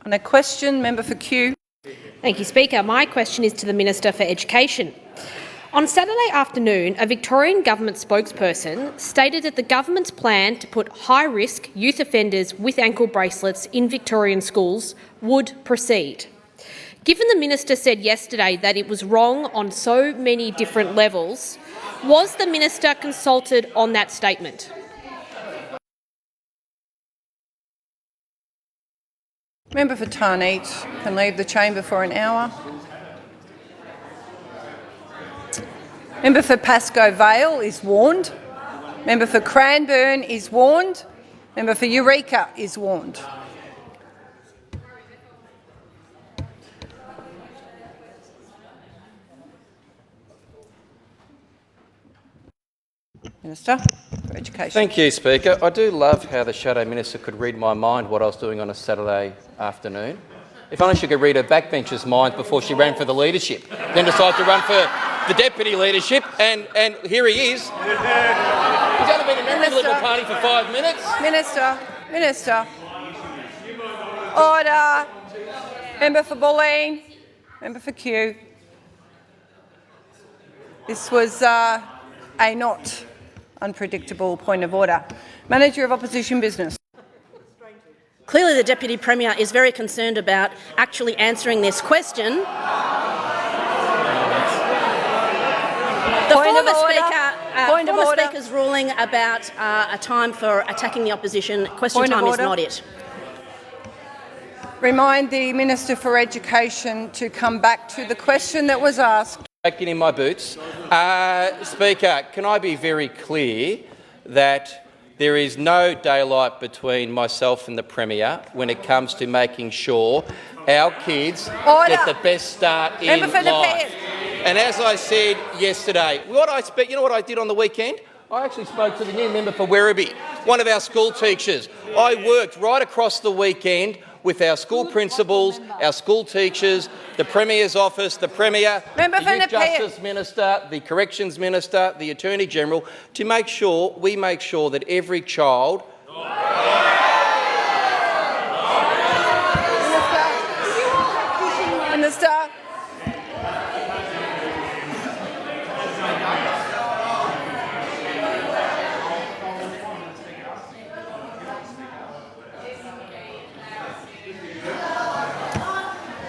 On a question, member for Kew. Thank you, Speaker. My question is to the Minister for Education. On Saturday afternoon, a Victorian government spokesperson stated that the government's plan to put high-risk youth offenders with ankle bracelets in Victorian schools would proceed. Given the minister said yesterday that it was wrong on so many different levels, was the minister consulted on that statement? Member for Tarneit can leave the chamber for an hour. Member for Pascoe Vale is warned. Member for Cranbourne is warned. Member for Eureka is warned. Minister for Education. Thank you, Speaker. I do love how the Shadow Minister could read my mind what I was doing on a Saturday afternoon. If only she could read her backbenchers' minds before she ran for the leadership, then decided to run for the deputy leadership, and here he is. He's only been a member of the Liberal Party for 5 minutes. Minister. Order. Member for Bulleen. Member for Kew. This was a not unpredictable point of order. Manager of Opposition Business. Clearly the Deputy Premier is very concerned about actually answering this question. The former Speaker's ruling about a time for attacking the opposition, question time is not it. Remind the Minister for Education to come back to the question that was asked. Back in my boots. Speaker, can I be very clear that there is no daylight between myself and the Premier when it comes to making sure our kids get the best start in life. And as I said yesterday, you know what I did on the weekend? I actually spoke to the new member for Werribee, one of our school teachers. I worked right across the weekend with our school principals, our school teachers, the Premier's office, the Premier, the Youth Justice Minister, the Corrections Minister, the Attorney General, to make sure that every child Minister.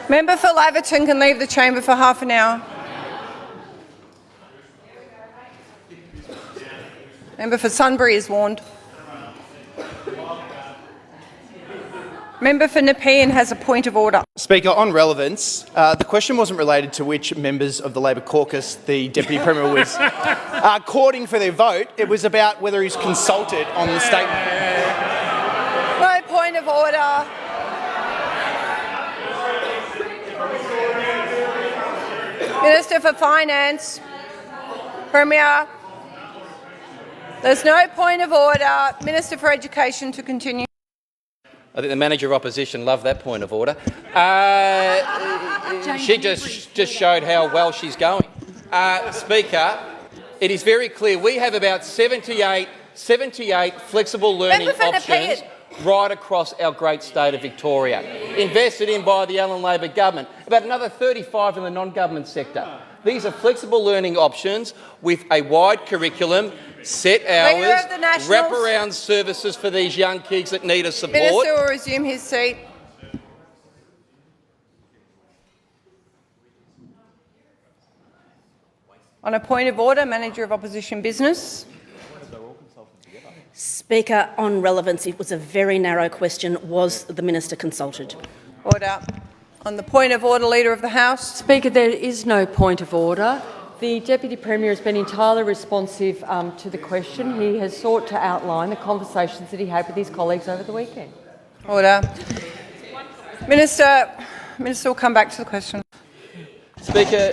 Member for Laverton can leave the chamber for half an hour. Member for Sunbury is warned. Member for Nepean has a point of order. Speaker, on relevance, the question wasn't related to which members of the Labor caucus the Deputy Premier was courting for their vote. It was about whether he's consulted on the statement. No point of order. Minister for Finance. Premier. There's no point of order. Minister for Education to continue. I think the Manager of Opposition loved that point of order. She just showed how well she's going. Speaker, it is very clear we have about 78 flexible learning options right across our great state of Victoria, invested in by the Allan Labor government, about another 35 in the non-government sector. These are flexible learning options with a wide curriculum, set hours, wraparound services for these young kids that need a support. Minister will resume his seat. On a point of order, Manager of Opposition Business. Speaker, on relevance, it was a very narrow question. Was the minister consulted? Order. On the point of order, Leader of the House. Speaker, there is no point of order. The Deputy Premier has been entirely responsive to the question. He has sought to outline the conversations that he had with his colleagues over the weekend. Order. Minister will come back to the question. Speaker,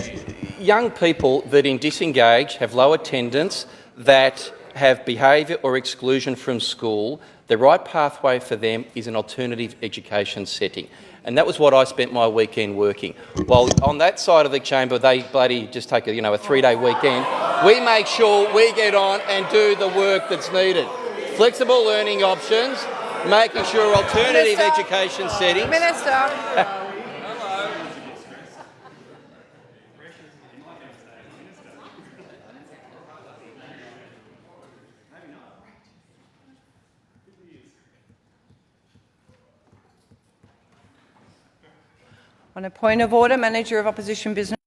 young people that in disengage have low attendance, that have behaviour or exclusion from school, the right pathway for them is an alternative education setting. And that was what I spent my weekend working. While on that side of the chamber, they bloody just take a 3-day weekend, we make sure we get on and do the work that's needed. Flexible learning options, making sure alternative Minister. education settings. Minister. On a point of order, Manager of Opposition Business.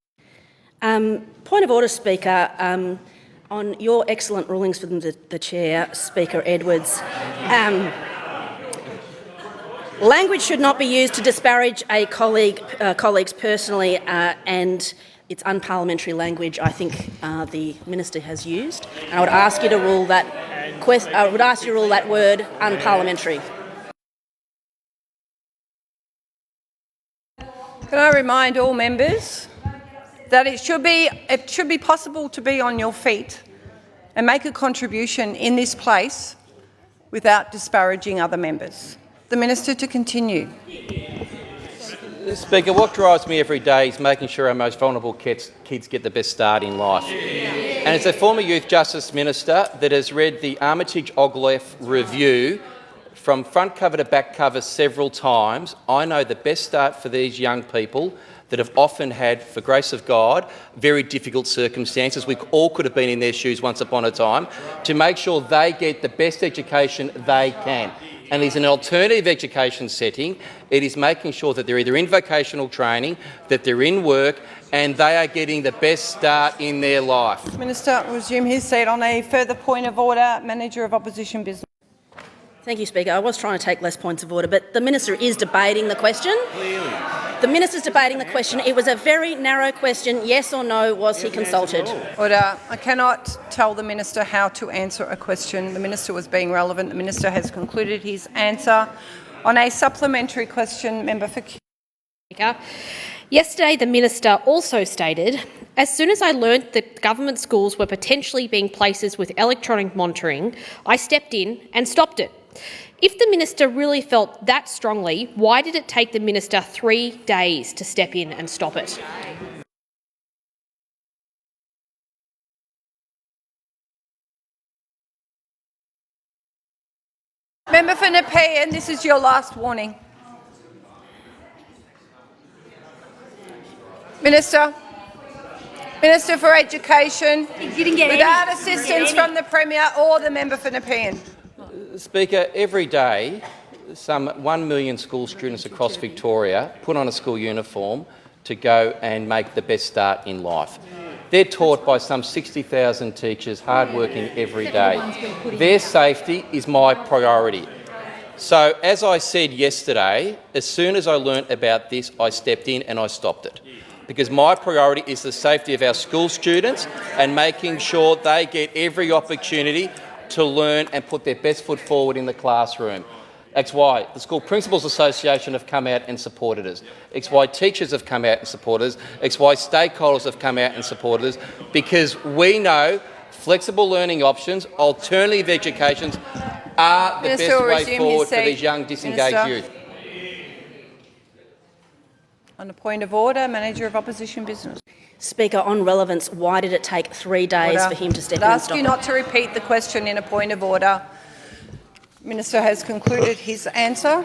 Point of order, Speaker. On your excellent rulings from the Chair, Speaker Edwards, language should not be used to disparage a colleagues personally, and it's unparliamentary language I think the Minister has used. And I would ask you to rule that word unparliamentary. Can I remind all members that it should be possible to be on your feet and make a contribution in this place without disparaging other members. The Minister to continue. Speaker, what drives me every day is making sure our most vulnerable kids get the best start in life. And as a former Youth Justice Minister that has read the Armitage-Ogilvie review from front cover to back cover several times, I know the best start for these young people that have often had, for grace of God, very difficult circumstances. We all could have been in their shoes once upon a time, to make sure they get the best education they can. And it's an alternative education setting. It is making sure that they're either in vocational training, that they're in work, and they are getting the best start in their life. Minister will resume his seat. On a further point of order, Manager of Opposition Business. Thank you, Speaker. I was trying to take less points of order, but the Minister is debating the question. Clearly. The Minister's debating the question. It was a very narrow question. Yes or no, was he consulted? Order. I cannot tell the Minister how to answer a question. The Minister was being relevant. The Minister has concluded his answer. On a supplementary question, Member for Speaker. Yesterday, the Minister also stated, "As soon as I learnt that government schools were potentially being places with electronic monitoring, I stepped in and stopped it." If the Minister really felt that strongly, why did it take the Minister 3 days to step in and stop it? Member for Nepean, this is your last warning. Minister for Education, without assistance from the Premier or the member for Nepean. Speaker, every day some 1 million school students across Victoria put on a school uniform to go and make the best start in life. They're taught by some 60,000 teachers, hard-working every day. Their safety is my priority. So, as I said yesterday, as soon as I learnt about this, I stepped in and I stopped it. Because my priority is the safety of our school students and making sure they get every opportunity to learn and put their best foot forward in the classroom. That's why the School Principals Association have come out and supported us. It's why teachers have come out and supported us. It's why stakeholders have come out and supported us, because we know flexible learning options, alternative educations are the best way forward for these young disengaged youth. On a point of order, Manager of Opposition Business. Speaker, on relevance, why did it take 3 days for him to step in and stop I ask you not to repeat the question in a point of order. Minister has concluded his answer.